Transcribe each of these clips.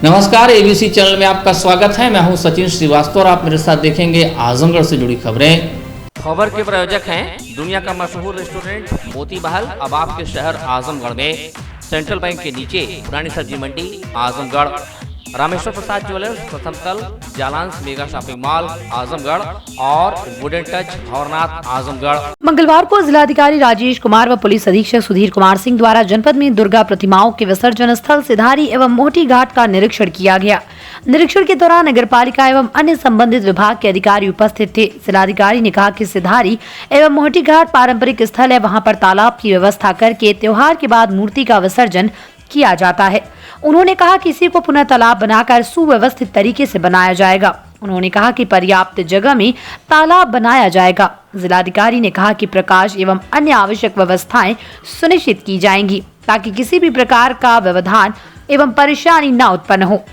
नमस्कार, ABC channel में आपका स्वागत है। मैं हूं सचिन श्रीवास्तव और आप मेरे साथ देखेंगे आजमगढ़ से जुड़ी खबरें। खबर के प्रायोजक हैं दुनिया का मशहूर रेस्टोरेंट मोती महल, अब आपके शहर आजमगढ़ में। सेंट्रल बैंक के नीचे पुरानी सब्जी मंडी आजमगढ़। रामेश्वर प्रसाद ज्वेलर्स, प्रथम तल, Jalans mega shopping mall Azamgarh और वुडन टच भवरनाथ आजमगढ़। मंगलवार को जिलाधिकारी राजेश कुमार व पुलिस अधीक्षक सुधीर कुमार सिंह द्वारा जनपद में दुर्गा प्रतिमाओं के विसर्जन स्थल सिधारी एवं मोटी घाट का निरीक्षण किया गया। निरीक्षण के दौरान नगर पालिका एवं अन्य संबंधित विभाग के अधिकारी उपस्थित थे। जिलाधिकारी ने कहा कि सिधारी एवं मोटी घाट पारंपरिक स्थल है, वहां पर तालाब की व्यवस्था करके त्योहार के बाद मूर्ति का विसर्जन किया जाता है। उन्होंने कहा कि इसी को पुनः तालाब बनाकर सुव्यवस्थित तरीके से बनाया जाएगा। उन्होंने कहा कि पर्याप्त जगह में तालाब बनाया जाएगा। जिलाधिकारी ने कहा कि प्रकाश एवं अन्य आवश्यक व्यवस्थाएं सुनिश्चित की जाएंगी ताकि किसी भी प्रकार का व्यवधान एवं परेशानी न उत्पन्न हो।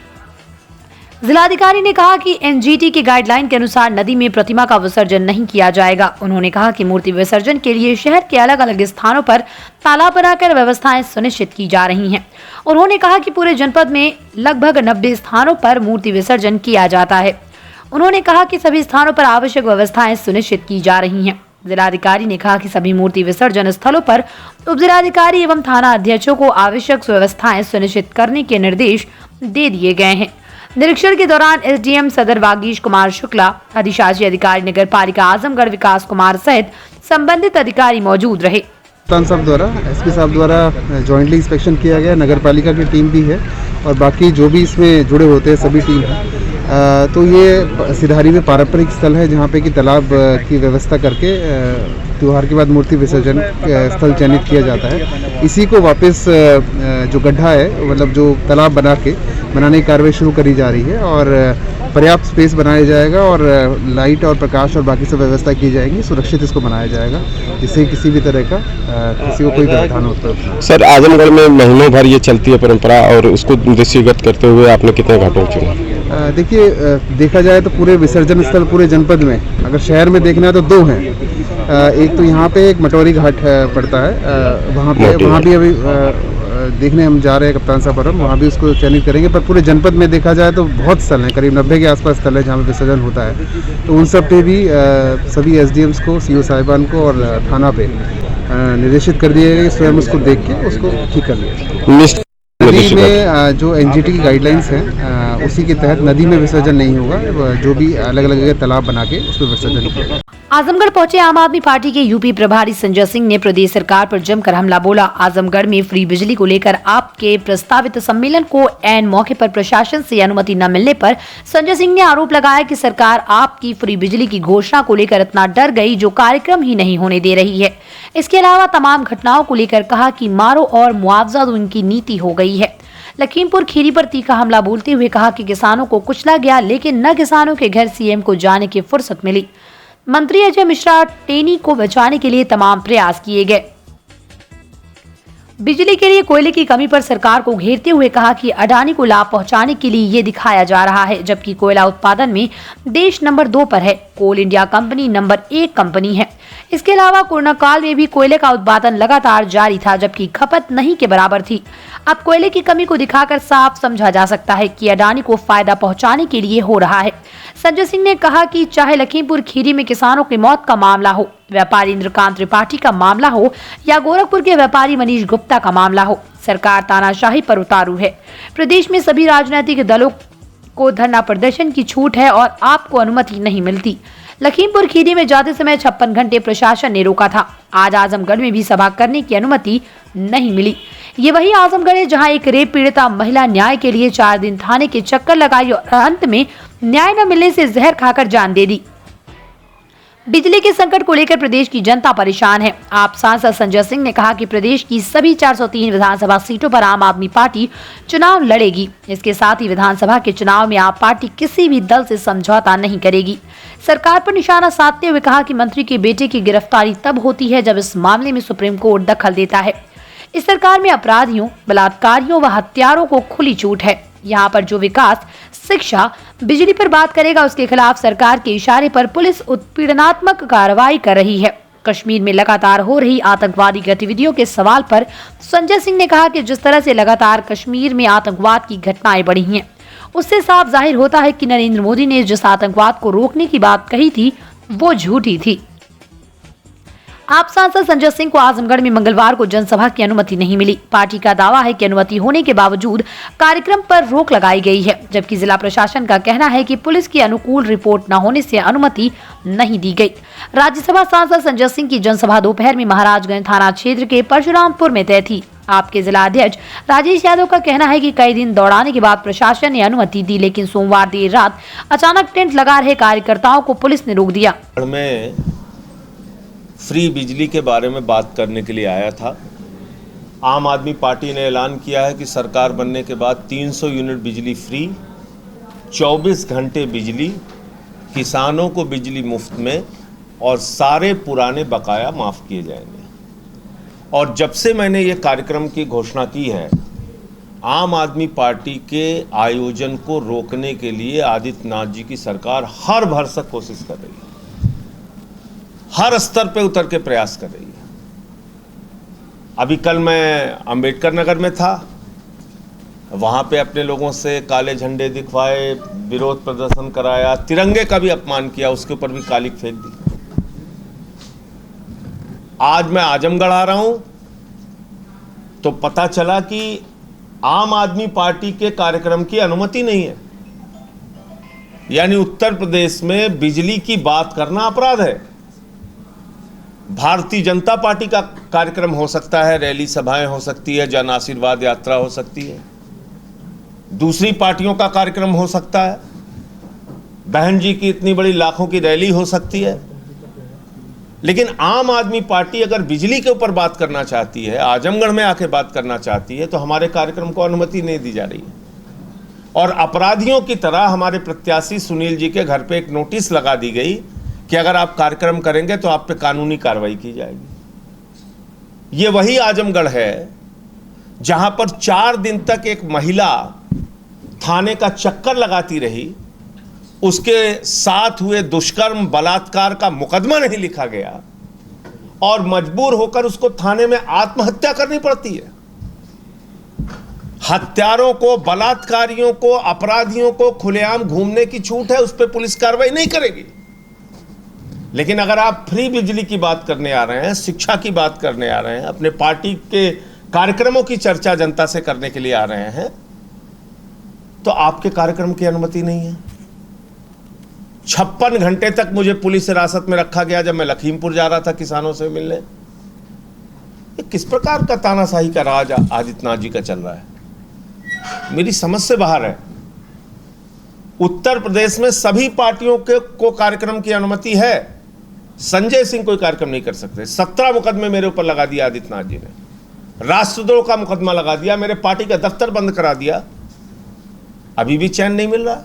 जिलाधिकारी ने कहा कि एनजीटी की गाइडलाइन के अनुसार नदी में प्रतिमा का विसर्जन नहीं किया जाएगा। उन्होंने कहा कि मूर्ति विसर्जन के लिए शहर के अलग अलग स्थानों पर तालाब बनाकर व्यवस्थाएं सुनिश्चित की जा रही हैं। उन्होंने कहा कि पूरे जनपद में लगभग 90 स्थानों पर मूर्ति विसर्जन किया जाता है। उन्होंने कहा कि सभी स्थानों पर आवश्यक व्यवस्थाएं सुनिश्चित की जा रही हैं। जिलाधिकारी ने कहा कि सभी मूर्ति विसर्जन स्थलों पर उप जिलाधिकारी एवं थाना अध्यक्षों को आवश्यक व्यवस्थाएं सुनिश्चित करने के निर्देश दे दिए गए हैं। निरीक्षण के दौरान एसडीएम सदर वागीश कुमार शुक्ला, अधिशासी अधिकारी नगर पालिका आजमगढ़ विकास कुमार सहित संबंधित अधिकारी मौजूद रहे। साहब द्वारा एसपी साहब द्वारा जॉइंटली इंस्पेक्शन किया गया। नगर पालिका की टीम भी है और बाकी जो भी इसमें जुड़े होते हैं सभी टीम है। तो ये सिधारी में पारंपरिक स्थल है जहाँ पे कि तालाब की व्यवस्था करके त्योहार के बाद मूर्ति विसर्जन स्थल चयनित किया जाता है। इसी को वापस जो गड्ढा है मतलब जो तालाब बनाने की कार्रवाई शुरू करी जा रही है और पर्याप्त स्पेस बनाया जाएगा और लाइट और प्रकाश और बाकी सब व्यवस्था की जाएगी। सुरक्षित इसको बनाया जाएगा जिससे किसी भी तरह का किसी को कोई व्यवधान होता है। सर, आजमगढ़ में महीनों भर ये चलती है परंपरा और उसको दृष्टिगत करते हुए आपने कितने घाटों चुने? देखिए, देखा जाए तो पूरे विसर्जन स्थल पूरे जनपद में अगर शहर में देखना है तो 2 हैं। एक तो यहाँ पे एक मटोरी घाट पड़ता है, वहाँ भी अभी देखने हम जा रहे हैं कप्तान साहब पर, वहाँ भी उसको चयनित करेंगे। पर पूरे जनपद में देखा जाए तो बहुत स्थल हैं, करीब 90 के आसपास स्थल है जहाँ पे विसर्जन होता है। तो उन सब पे भी सभी एसडीएम्स को, सीओ साहिबान को और थाना पे निर्देशित कर दिया गया कि स्वयं उसको देख के उसको ठीक कर लिया। नदी में जो एनजीटी की गाइडलाइंस हैं उसी के तहत नदी में विसर्जन नहीं होगा, जो भी अलग अलग जगह तालाब बना के उसमें विसर्जन किया। आजमगढ़ पहुंचे आम आदमी पार्टी के यूपी प्रभारी संजय सिंह ने प्रदेश सरकार पर जमकर हमला बोला। आजमगढ़ में फ्री बिजली को लेकर आपके प्रस्तावित सम्मेलन को ऐन मौके पर प्रशासन से अनुमति न मिलने पर संजय सिंह ने आरोप लगाया कि सरकार आपकी फ्री बिजली की घोषणा को लेकर इतना डर गई जो कार्यक्रम ही नहीं होने दे रही है। इसके अलावा तमाम घटनाओं को लेकर कहा कि मारो और मुआवजा दो इनकी नीति हो गई है। लखीमपुर खीरी पर तीखा हमला बोलते हुए कहा कि किसानों को कुचला गया लेकिन न किसानों के घर सीएम को जाने की फुर्सत मिली। मंत्री अजय मिश्रा टेनी को बचाने के लिए तमाम प्रयास किए गए। बिजली के लिए कोयले की कमी पर सरकार को घेरते हुए कहा कि अडानी को लाभ पहुंचाने के लिए ये दिखाया जा रहा है, जबकि कोयला उत्पादन में देश नंबर 2 पर है। कोल इंडिया कंपनी नंबर 1 कंपनी है। इसके अलावा कोरोना काल में भी कोयले का उत्पादन लगातार जारी था, जबकि खपत नहीं के बराबर थी। अब कोयले की कमी को दिखाकर साफ समझा जा सकता है कि अडानी को फायदा पहुंचाने के लिए हो रहा है। संजय सिंह ने कहा कि चाहे लखीमपुर खीरी में किसानों की मौत का मामला हो, व्यापारी इंद्रकांत त्रिपाठी का मामला हो या गोरखपुर के व्यापारी मनीष गुप्ता का मामला हो, सरकार तानाशाही पर उतारू है। प्रदेश में सभी राजनीतिक दलों को धरना प्रदर्शन की छूट है और आपको अनुमति नहीं मिलती। लखीमपुर खीरी में जाते समय 56 घंटे प्रशासन ने रोका था। आज आजमगढ़ में भी सभा करने की अनुमति नहीं मिली। ये वही आजमगढ़ है जहां एक रेप पीड़िता महिला न्याय के लिए 4 दिन थाने के चक्कर लगाई और अंत में न्याय न मिलने से जहर खाकर जान दे दी। बिजली के संकट को लेकर प्रदेश की जनता परेशान है। आप सांसद संजय सिंह ने कहा कि प्रदेश की सभी 403 विधानसभा सीटों पर आम आदमी पार्टी चुनाव लड़ेगी। इसके साथ ही विधानसभा के चुनाव में आप पार्टी किसी भी दल से समझौता नहीं करेगी। सरकार पर निशाना साधते हुए कहा कि मंत्री के बेटे की गिरफ्तारी तब होती है जब इस मामले में सुप्रीम कोर्ट दखल देता है। इस सरकार में अपराधियों, बलात्कारियों व हत्यारों को खुली छूट है। यहाँ पर जो विकास, शिक्षा, बिजली पर बात करेगा उसके खिलाफ सरकार के इशारे पर पुलिस उत्पीड़नात्मक कार्रवाई कर रही है। कश्मीर में लगातार हो रही आतंकवादी गतिविधियों के सवाल पर संजय सिंह ने कहा कि जिस तरह से लगातार कश्मीर में आतंकवाद की घटनाएं बढ़ी हैं, उससे साफ जाहिर होता है कि नरेंद्र मोदी ने जिस आतंकवाद को रोकने की बात कही थी वो झूठी थी। आप सांसद संजय सिंह को आजमगढ़ में मंगलवार को जनसभा की अनुमति नहीं मिली। पार्टी का दावा है कि अनुमति होने के बावजूद कार्यक्रम पर रोक लगाई गई है, जबकि जिला प्रशासन का कहना है कि पुलिस की अनुकूल रिपोर्ट न होने से अनुमति नहीं दी गई। राज्यसभा सांसद संजय सिंह की जनसभा दोपहर में महाराजगंज थाना क्षेत्र के परशुरामपुर में तय थी। आपके जिला अध्यक्ष राजेश यादव का कहना है कि कई दिन दौड़ाने के बाद प्रशासन ने अनुमति दी, लेकिन सोमवार देर रात अचानक टेंट लगा रहे कार्यकर्ताओं को पुलिस ने रोक दिया। फ्री बिजली के बारे में बात करने के लिए आया था। आम आदमी पार्टी ने ऐलान किया है कि सरकार बनने के बाद 300 यूनिट बिजली फ्री, 24 घंटे बिजली, किसानों को बिजली मुफ्त में और सारे पुराने बकाया माफ़ किए जाएंगे। और जब से मैंने ये कार्यक्रम की घोषणा की है, आम आदमी पार्टी के आयोजन को रोकने के लिए आदित्यनाथ जी की सरकार हर भरसक कोशिश कर रही है, हर स्तर पे उतर के प्रयास कर रही है। अभी कल मैं अंबेडकर नगर में था, वहाँ पे अपने लोगों से काले झंडे दिखवाए, विरोध प्रदर्शन कराया, तिरंगे का भी अपमान किया, उसके ऊपर भी कालिक फेंक दी। आज मैं आजमगढ़ आ रहा हूँ तो पता चला कि आम आदमी पार्टी के कार्यक्रम की अनुमति नहीं है। यानी उत्तर प्रदेश में बिजली की बात करना अपराध है। भारतीय जनता पार्टी का कार्यक्रम हो सकता है, रैली सभाएं हो सकती है, जन आशीर्वाद यात्रा हो सकती है, दूसरी पार्टियों का कार्यक्रम हो सकता है, बहन जी की इतनी बड़ी लाखों की रैली हो सकती है, लेकिन आम आदमी पार्टी अगर बिजली के ऊपर बात करना चाहती है, आजमगढ़ में आके बात करना चाहती है, तो हमारे कार्यक्रम को अनुमति नहीं दी जा रही है। और अपराधियों की तरह हमारे प्रत्याशी सुनील जी के घर पे एक नोटिस लगा दी गई कि अगर आप कार्यक्रम करेंगे तो आप पे कानूनी कार्रवाई की जाएगी। ये वही आजमगढ़ है जहां पर 4 दिन तक एक महिला थाने का चक्कर लगाती रही, उसके साथ हुए दुष्कर्म बलात्कार का मुकदमा नहीं लिखा गया और मजबूर होकर उसको थाने में आत्महत्या करनी पड़ती है। हत्यारों को, बलात्कारियों को, अपराधियों को खुलेआम घूमने की छूट है, उस पर पुलिस कार्रवाई नहीं करेगी। लेकिन अगर आप फ्री बिजली की बात करने आ रहे हैं, शिक्षा की बात करने आ रहे हैं, अपने पार्टी के कार्यक्रमों की चर्चा जनता से करने के लिए आ रहे हैं, तो आपके कार्यक्रम की अनुमति नहीं है। 56 घंटे तक मुझे पुलिस हिरासत में रखा गया जब मैं लखीमपुर जा रहा था किसानों से मिलने। ये किस प्रकार का तानाशाही का राज आदित्यनाथ जी का चल रहा है, मेरी समझ से बाहर है। उत्तर प्रदेश में सभी पार्टियों को कार्यक्रम की अनुमति है, संजय सिंह कोई कार्यक्रम नहीं कर सकते। 17 मुकदमे मेरे ऊपर लगा दिया आदित्यनाथ जी ने, राष्ट्रद्रोह का मुकदमा लगा दिया, मेरे पार्टी का दफ्तर बंद करा दिया, अभी भी चैन नहीं मिल रहा।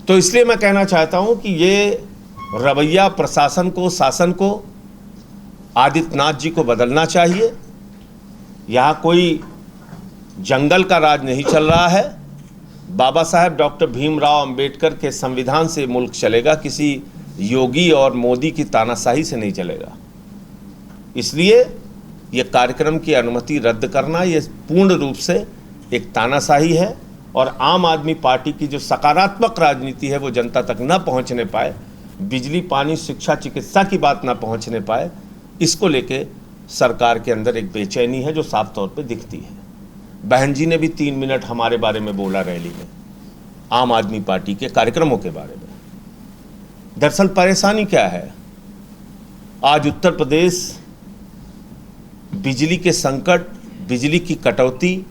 तो इसलिए मैं कहना चाहता हूं कि ये रवैया प्रशासन को, शासन को, आदित्यनाथ जी को बदलना चाहिए। यहां कोई जंगल का राज नहीं चल रहा है। बाबा साहेब डॉक्टर भीमराव अंबेडकर के संविधान से मुल्क चलेगा, किसी योगी और मोदी की तानाशाही से नहीं चलेगा। इसलिए ये कार्यक्रम की अनुमति रद्द करना ये पूर्ण रूप से एक तानाशाही है और आम आदमी पार्टी की जो सकारात्मक राजनीति है वो जनता तक न पहुंचने पाए, बिजली, पानी, शिक्षा, चिकित्सा की बात न पहुंचने पाए, इसको लेके सरकार के अंदर एक बेचैनी है जो साफ तौर पे दिखती है। बहन जी ने भी 3 मिनट हमारे बारे में बोला रैली में, आम आदमी पार्टी के कार्यक्रमों के बारे में। दरअसल परेशानी क्या है, आज उत्तर प्रदेश बिजली के संकट, बिजली की कटौती,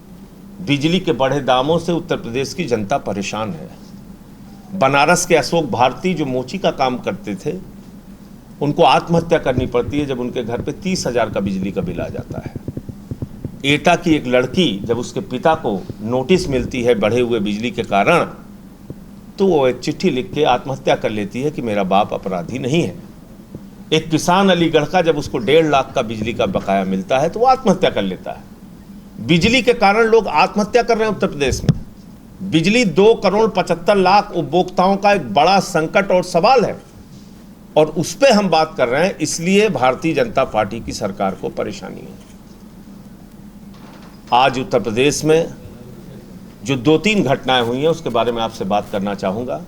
बिजली के बढ़े दामों से उत्तर प्रदेश की जनता परेशान है। बनारस के अशोक भारती जो मोची का काम करते थे, उनको आत्महत्या करनी पड़ती है जब उनके घर पे 30,000 का बिजली का बिल आ जाता है। एटा की एक लड़की जब उसके पिता को नोटिस मिलती है बढ़े हुए बिजली के कारण, तो वो एक चिट्ठी लिख के आत्महत्या कर लेती है कि मेरा बाप अपराधी नहीं है। एक किसान अलीगढ़ का जब उसको 1.5 लाख का बिजली का बकाया मिलता है तो वो आत्महत्या कर लेता है। बिजली के कारण लोग आत्महत्या कर रहे हैं उत्तर प्रदेश में। बिजली 2,75,00,000 उपभोक्ताओं का एक बड़ा संकट और सवाल है और उस पर हम बात कर रहे हैं। इसलिए भारतीय जनता पार्टी की सरकार को परेशानी है। आज उत्तर प्रदेश में जो 2-3 घटनाएं हुई हैं उसके बारे में आपसे बात करना चाहूँगा।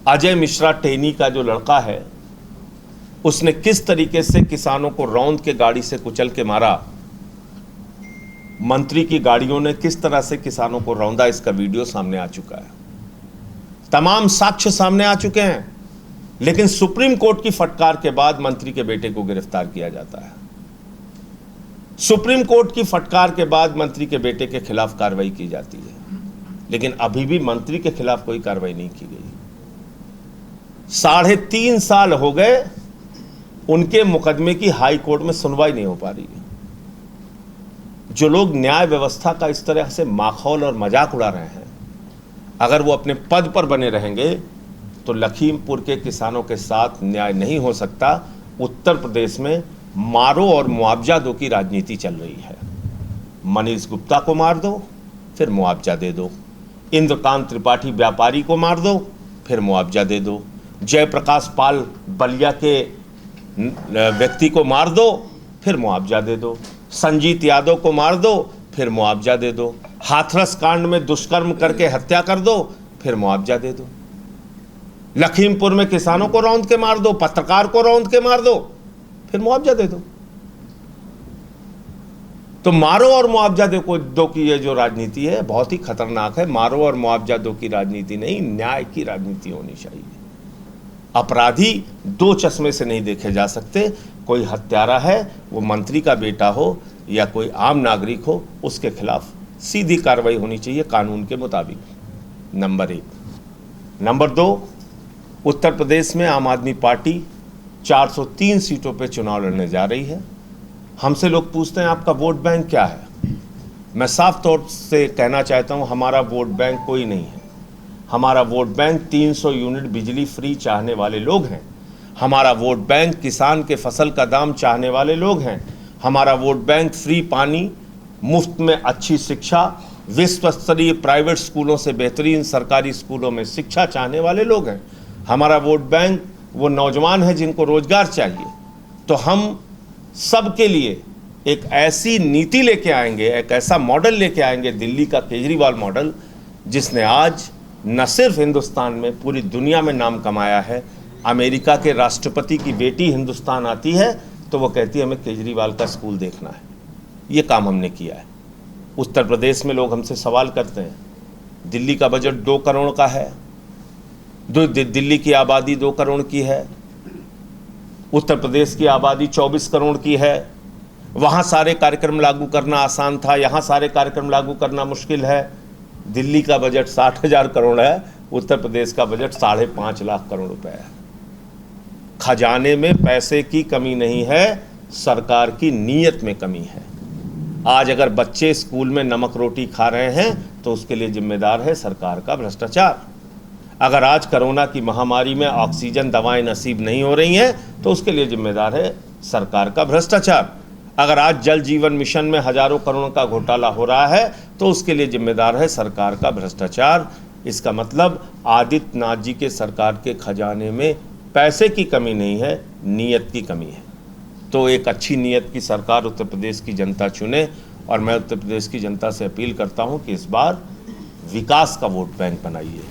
अजय मिश्रा टेनी का जो लड़का है, उसने किस तरीके से किसानों को रौंद के गाड़ी से कुचल के मारा, मंत्री की गाड़ियों ने किस तरह से किसानों को रौंदा, इसका वीडियो सामने आ चुका है, तमाम साक्ष्य सामने आ चुके हैं। लेकिन सुप्रीम कोर्ट की फटकार के बाद मंत्री के बेटे को गिरफ्तार किया जाता है। सुप्रीम कोर्ट की फटकार के बाद मंत्री के बेटे के खिलाफ कार्रवाई की जाती है, लेकिन अभी भी मंत्री के खिलाफ कोई कार्रवाई नहीं की गई। 3.5 साल हो गए, उनके मुकदमे की हाई कोर्ट में सुनवाई नहीं हो पा रही है। जो लोग न्याय व्यवस्था का इस तरह से माखौल और मजाक उड़ा रहे हैं, अगर वो अपने पद पर बने रहेंगे तो लखीमपुर के किसानों के साथ न्याय नहीं हो सकता। उत्तर प्रदेश में मारो और मुआवजा दो की राजनीति चल रही है। मनीष गुप्ता को मार दो, फिर मुआवजा दे दो। इंद्रकांत त्रिपाठी व्यापारी को मार दो, फिर मुआवजा दे दो। जयप्रकाश पाल बलिया के व्यक्ति को मार दो, फिर मुआवजा दे दो। संजीत यादव को मार दो, फिर मुआवजा दे दो। हाथरस कांड में दुष्कर्म करके हत्या कर दो, फिर मुआवजा दे दो। लखीमपुर में किसानों को रौंद के मार दो, पत्रकार को रौंद के मार दो, फिर मुआवजा दे दो। तो मारो और मुआवजा दो की ये जो राजनीति है बहुत ही खतरनाक है। मारो और मुआवजा दो की राजनीति नहीं, न्याय की राजनीति होनी चाहिए। अपराधी 2 चश्मे से नहीं देखे जा सकते। कोई हत्यारा है, वो मंत्री का बेटा हो या कोई आम नागरिक हो, उसके खिलाफ सीधी कार्रवाई होनी चाहिए कानून के मुताबिक। नंबर 1। नंबर 2, उत्तर प्रदेश में आम आदमी पार्टी 403 सीटों पे चुनाव लड़ने जा रही है। हमसे लोग पूछते हैं आपका वोट बैंक क्या है। मैं साफ तौर से कहना चाहता हूं, हमारा वोट बैंक कोई नहीं है। हमारा वोट बैंक 300 यूनिट बिजली फ्री चाहने वाले लोग हैं। हमारा वोट बैंक किसान के फसल का दाम चाहने वाले लोग हैं। हमारा वोट बैंक फ्री पानी, मुफ्त में अच्छी शिक्षा, विश्व स्तरीय प्राइवेट स्कूलों से बेहतरीन सरकारी स्कूलों में शिक्षा चाहने वाले लोग हैं। हमारा वोट बैंक वो नौजवान है जिनको रोजगार चाहिए। तो हम सब के लिए एक ऐसी नीति लेके आएंगे, एक ऐसा मॉडल लेके आएंगे, दिल्ली का केजरीवाल मॉडल, जिसने आज न सिर्फ हिंदुस्तान में पूरी दुनिया में नाम कमाया है। अमेरिका के राष्ट्रपति की बेटी हिंदुस्तान आती है तो वो कहती है हमें केजरीवाल का स्कूल देखना है। ये काम हमने किया है। उत्तर प्रदेश में लोग हमसे सवाल करते हैं, दिल्ली का बजट 2 करोड़ का है, दिल्ली की आबादी 2 करोड़ की है, उत्तर प्रदेश की आबादी 24 करोड़ की है, वहाँ सारे कार्यक्रम लागू करना आसान था, यहाँ सारे कार्यक्रम लागू करना मुश्किल है। दिल्ली का बजट 60,000 करोड़ है, उत्तर प्रदेश का बजट 5.5 लाख करोड़ रुपए है। खजाने में पैसे की कमी नहीं है, सरकार की नीयत में कमी है। आज अगर बच्चे स्कूल में नमक रोटी खा रहे हैं तो उसके लिए जिम्मेदार है सरकार का भ्रष्टाचार। अगर आज कोरोना की महामारी में ऑक्सीजन दवाएं नसीब नहीं हो रही हैं तो उसके लिए जिम्मेदार है सरकार का भ्रष्टाचार। अगर आज जल जीवन मिशन में हजारों करोड़ का घोटाला हो रहा है तो उसके लिए जिम्मेदार है सरकार का भ्रष्टाचार। इसका मतलब आदित्यनाथ जी के सरकार के खजाने में पैसे की कमी नहीं है, नीयत की कमी है। तो एक अच्छी नीयत की सरकार उत्तर प्रदेश की जनता चुने। और मैं उत्तर प्रदेश की जनता से अपील करता हूं कि इस बार विकास का वोट बैंक बनाइए,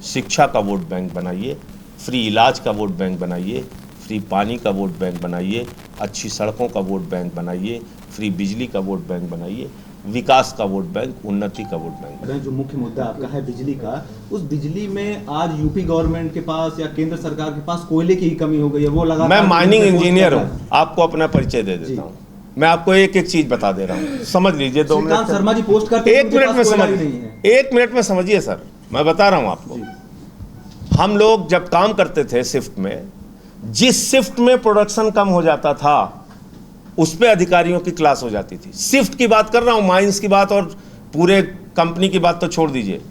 शिक्षा का वोट बैंक बनाइए, फ्री इलाज का वोट बैंक बनाइए, फ्री पानी का वोट बैंक बनाइए, अच्छी सड़कों का वोट बैंक बनाइए, फ्री बिजली का वोट बैंक बनाइए, विकास का वोट बैंक, उन्नति का वोट बैंक। जो मुख्य मुद्दा आपका है बिजली का, उस बिजली में आज यूपी गवर्नमेंट के पास या केंद्र सरकार के पास कोयले की ही कमी हो गई है। वो लगा, मैं माइनिंग इंजीनियर हूँ, आपको अपना परिचय दे देता हूँ। मैं आपको एक एक चीज बता दे रहा हूँ, समझ लीजिए। 2 मिनट शर्मा जी पोस्ट करते हैं, 1 मिनट में समझिए, 1 मिनट में समझिए सर, मैं बता रहा हूँ आपको। हम लोग जब काम करते थे शिफ्ट में, जिस शिफ्ट में प्रोडक्शन कम हो जाता था उस पे अधिकारियों की क्लास हो जाती थी। शिफ्ट की बात कर रहा हूं, माइंस की बात और पूरे कंपनी की बात तो छोड़ दीजिए।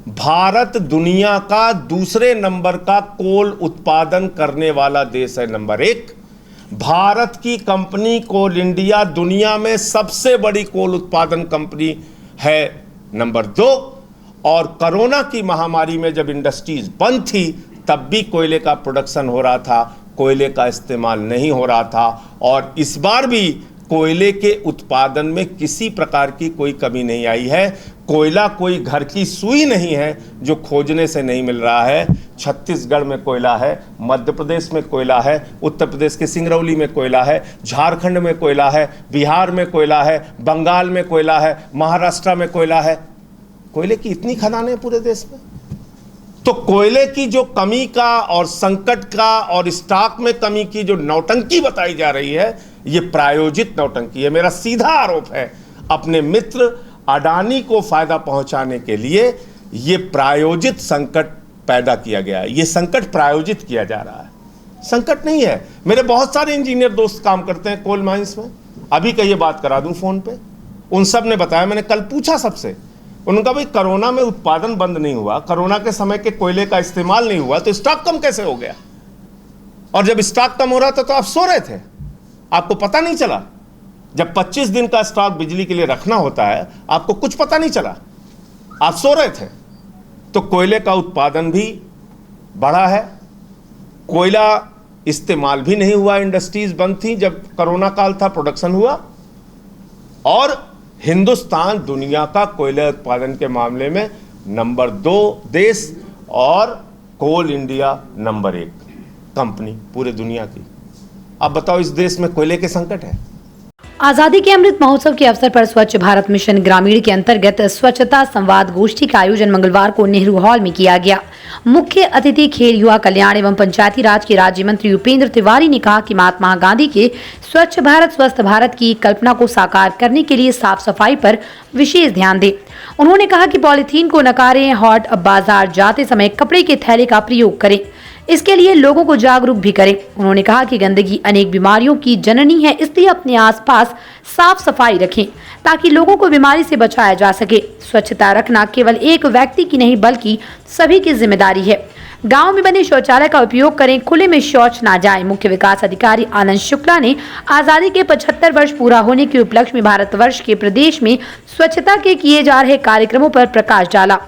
भारत दुनिया का दूसरे नंबर का कोल उत्पादन करने वाला देश है, नंबर 1। भारत की कंपनी कोल इंडिया दुनिया में सबसे बड़ी कोल उत्पादन कंपनी है, नंबर 2। और कोरोना की महामारी में जब इंडस्ट्रीज बंद थी तब भी कोयले का प्रोडक्शन हो रहा था, कोयले का इस्तेमाल नहीं हो रहा था। और इस बार भी कोयले के उत्पादन में किसी प्रकार की कोई कमी नहीं आई है। कोयला कोई घर की सुई नहीं है जो खोजने से नहीं मिल रहा है। छत्तीसगढ़ में कोयला है, मध्य प्रदेश में कोयला है, उत्तर प्रदेश के सिंगरौली में कोयला है, झारखंड में कोयला है, बिहार में कोयला है, बंगाल में कोयला है, महाराष्ट्र में कोयला है। कोयले की इतनी खदानें हैं पूरे देश में। तो कोयले की जो कमी का और संकट का और स्टॉक में कमी की जो नौटंकी बताई जा रही है, ये प्रायोजित नौटंकी है। मेरा सीधा आरोप है, अपने मित्र अडानी को फायदा पहुंचाने के लिए ये प्रायोजित संकट पैदा किया गया है। ये संकट प्रायोजित किया जा रहा है, संकट नहीं है। मेरे बहुत सारे इंजीनियर दोस्त काम करते हैं कोल माइंस में, अभी का ये बात करा दूं फोन पे, उन सब ने बताया। मैंने कल पूछा सबसे, उनका भाई कोरोना में उत्पादन बंद नहीं हुआ, कोरोना के समय के कोयले का इस्तेमाल नहीं हुआ, तो स्टॉक कम कैसे हो गया? और जब स्टॉक कम हो रहा था तो आप सो रहे थे, आपको पता नहीं चला। जब 25 दिन का स्टॉक बिजली के लिए रखना होता है, आपको कुछ पता नहीं चला, आप सो रहे थे। तो कोयले का उत्पादन भी बढ़ा है, कोयला इस्तेमाल भी नहीं हुआ, इंडस्ट्रीज बंद थी जब कोरोना काल था, प्रोडक्शन हुआ। और हिंदुस्तान दुनिया का कोयला उत्पादन के मामले में नंबर 2 देश और कोल इंडिया नंबर 1 कंपनी पूरे दुनिया की। अब बताओ, इस देश में कोयले के संकट है। आजादी के अमृत महोत्सव के अवसर पर स्वच्छ भारत मिशन ग्रामीण के अंतर्गत स्वच्छता संवाद गोष्ठी का आयोजन मंगलवार को नेहरू हॉल में किया गया। मुख्य अतिथि खेल युवा कल्याण एवं पंचायती राज के राज्य मंत्री उपेंद्र तिवारी ने कहा कि महात्मा गांधी के स्वच्छ भारत स्वस्थ भारत की कल्पना को साकार करने के लिए साफ सफाई पर विशेष ध्यान दें। उन्होंने कहा कि पॉलीथीन को नकारें, हॉट बाजार जाते समय कपड़े के थैले का प्रयोग करें, इसके लिए लोगों को जागरूक भी करें। उन्होंने कहा कि गंदगी अनेक बीमारियों की जननी है, इसलिए अपने आसपास साफ सफाई रखें ताकि लोगों को बीमारी से बचाया जा सके। स्वच्छता रखना केवल एक व्यक्ति की नहीं बल्कि सभी की जिम्मेदारी है। गांव में बने शौचालय का उपयोग करें, खुले में शौच ना जाएं। मुख्य विकास अधिकारी आनंद शुक्ला ने आजादी के 75 वर्ष पूरा होने के उपलक्ष्य में भारतवर्ष के प्रदेश में स्वच्छता के किए जा रहे कार्यक्रमों पर प्रकाश डाला।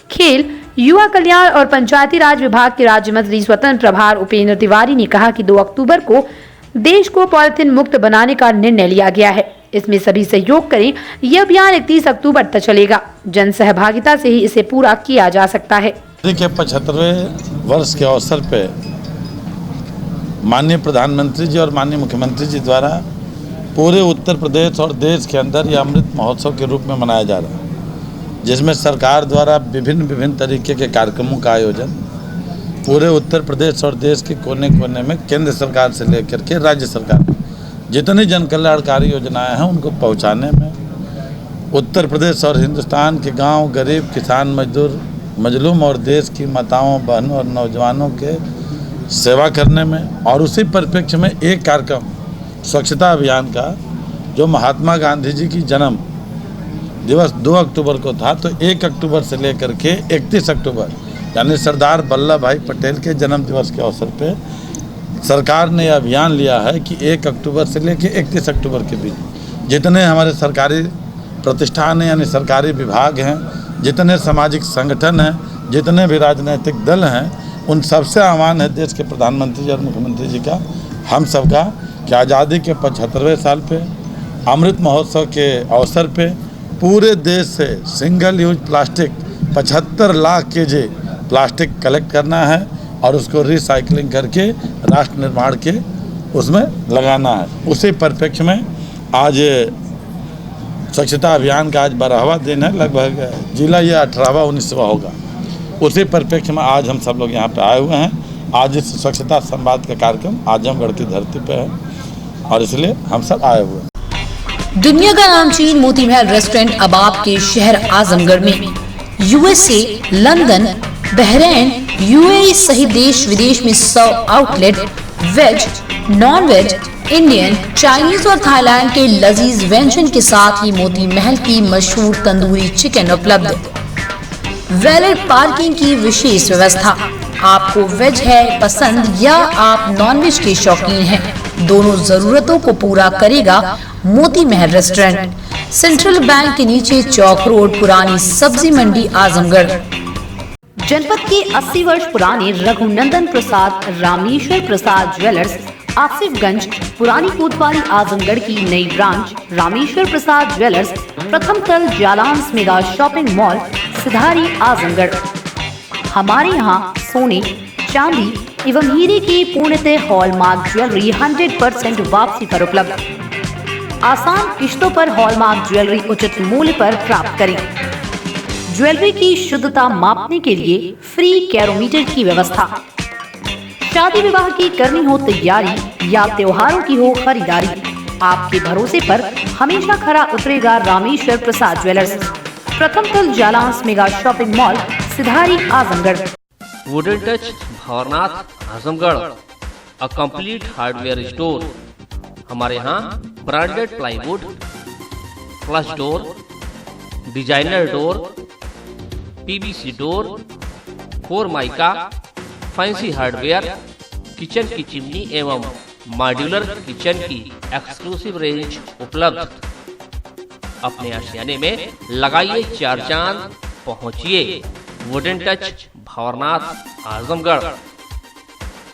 खेल युवा कल्याण और पंचायती राज विभाग के राज्य मंत्री स्वतंत्र प्रभार उपेंद्र तिवारी ने कहा कि 2 अक्टूबर को देश को पॉलिथीन मुक्त बनाने का निर्णय लिया गया है, इसमें सभी सहयोग करें। यह अभियान 31 अक्टूबर तक चलेगा। जन सहभागिता से ही इसे पूरा किया जा सकता है। के 75वें वर्ष के अवसर पे माननीय प्रधानमंत्री जी और माननीय मुख्यमंत्री जी द्वारा पूरे उत्तर प्रदेश और देश के अंदर यह अमृत महोत्सव के रूप में मनाया जा रहा है, जिसमें सरकार द्वारा विभिन्न तरीके के कार्यक्रमों का आयोजन पूरे उत्तर प्रदेश और देश के कोने कोने में केंद्र सरकार से लेकर के राज्य सरकार जितनी जन कल्याणकारी योजनाएं हैं उनको पहुंचाने में, उत्तर प्रदेश और हिंदुस्तान के गांव, गरीब, किसान, मजदूर, मजलूम और देश की माताओं, बहनों और नौजवानों के सेवा करने में, और उसी परिप्रेक्ष्य में एक कार्यक्रम स्वच्छता अभियान का जो महात्मा गांधी जी की जन्म दिवस 2 अक्टूबर को था, तो 1 अक्टूबर से लेकर के 31 अक्टूबर यानी सरदार वल्लभ भाई पटेल के जन्म दिवस के अवसर पे सरकार ने यह अभियान लिया है कि 1 अक्टूबर से लेकर 31 अक्टूबर के बीच जितने हमारे सरकारी प्रतिष्ठान हैं यानी सरकारी विभाग हैं, जितने सामाजिक संगठन हैं, जितने भी राजनीतिक दल हैं, उन सबसे आह्वान है देश के प्रधानमंत्री जी और मुख्यमंत्री जी का, हम सबका, कि आज़ादी के 75वें साल पे अमृत महोत्सव के अवसर पे पूरे देश से single use plastic 75 lakh KG plastic collect करना है और उसको रिसाइकलिंग करके राष्ट्र निर्माण के उसमें लगाना है। उसी परिप्रेक्ष्य में आज स्वच्छता अभियान का आज 12वां दिन है, लगभग जिला ये 18वां 19वां होगा। उसी परिप्रेक्ष्य में आज हम सब लोग यहाँ पे आए हुए हैं। आज इस स्वच्छता संवाद का कार्यक्रम आजमगढ़ की धरती पे है और इसलिए हम सब आए हुए हैं। दुनिया का नामचीन मोती महल रेस्टोरेंट अब आपके शहर आजमगढ़ में यूएसए, लंदन, बहरीन, यूएई सहित देश विदेश में 100 outlet veg, non veg, Indian, Chinese और थाईलैंड के लजीज व्यंजन के साथ ही मोती महल की मशहूर तंदूरी चिकन उपलब्ध। वैलिड पार्किंग की विशेष व्यवस्था। आपको वेज है पसंद या आप नॉन वेज के शौकीन हैं, दोनों जरूरतों को पूरा करेगा Moti Mahal restaurant. Central bank के नीचे चौक रोड, पुरानी सब्जी मंडी, आजमगढ़। जनपद के 80 वर्ष पुराने रघुनंदन प्रसाद रामेश्वर प्रसाद ज्वेलर्स, आसिफगंज, पुरानी कोतवाली आजमगढ़ की नई ब्रांच रामेश्वर प्रसाद ज्वेलर्स, प्रथम तल Jalans mega shopping mall, Sidhari Azamgarh. हमारे यहाँ सोने, चांदी एवं हीरे की पूर्णतः हॉलमार्क ज्वेलरी 100% वापसी पर उपलब्ध। आसान किश्तों पर हॉलमार्क ज्वेलरी उचित मूल्य पर प्राप्त करें। ज्वेलरी की शुद्धता मापने के लिए फ्री कैरोमीटर की व्यवस्था। शादी विवाह की करनी हो तैयारी या त्योहारों की हो खरीदारी, आपके भरोसे पर हमेशा खरा उतरेगा रामेश्वर प्रसाद ज्वेलर्स, प्रथम तल Jalans mega shopping mall, Sidhari Azamgarh. Wooden touch Bhanwarnath Azamgarh, a complete hardware store. हमारे यहाँ branded plywood, flush door, designer door, PVC door, formica, fancy hardware, kitchen की चिमनी एवं मॉड्यूलर किचन की एक्सक्लूसिव रेंज उपलब्ध। अपने आशियाने में लगाइए 4 चांद, पहुंचिए वुडन टच भंवरनाथ आजमगढ़।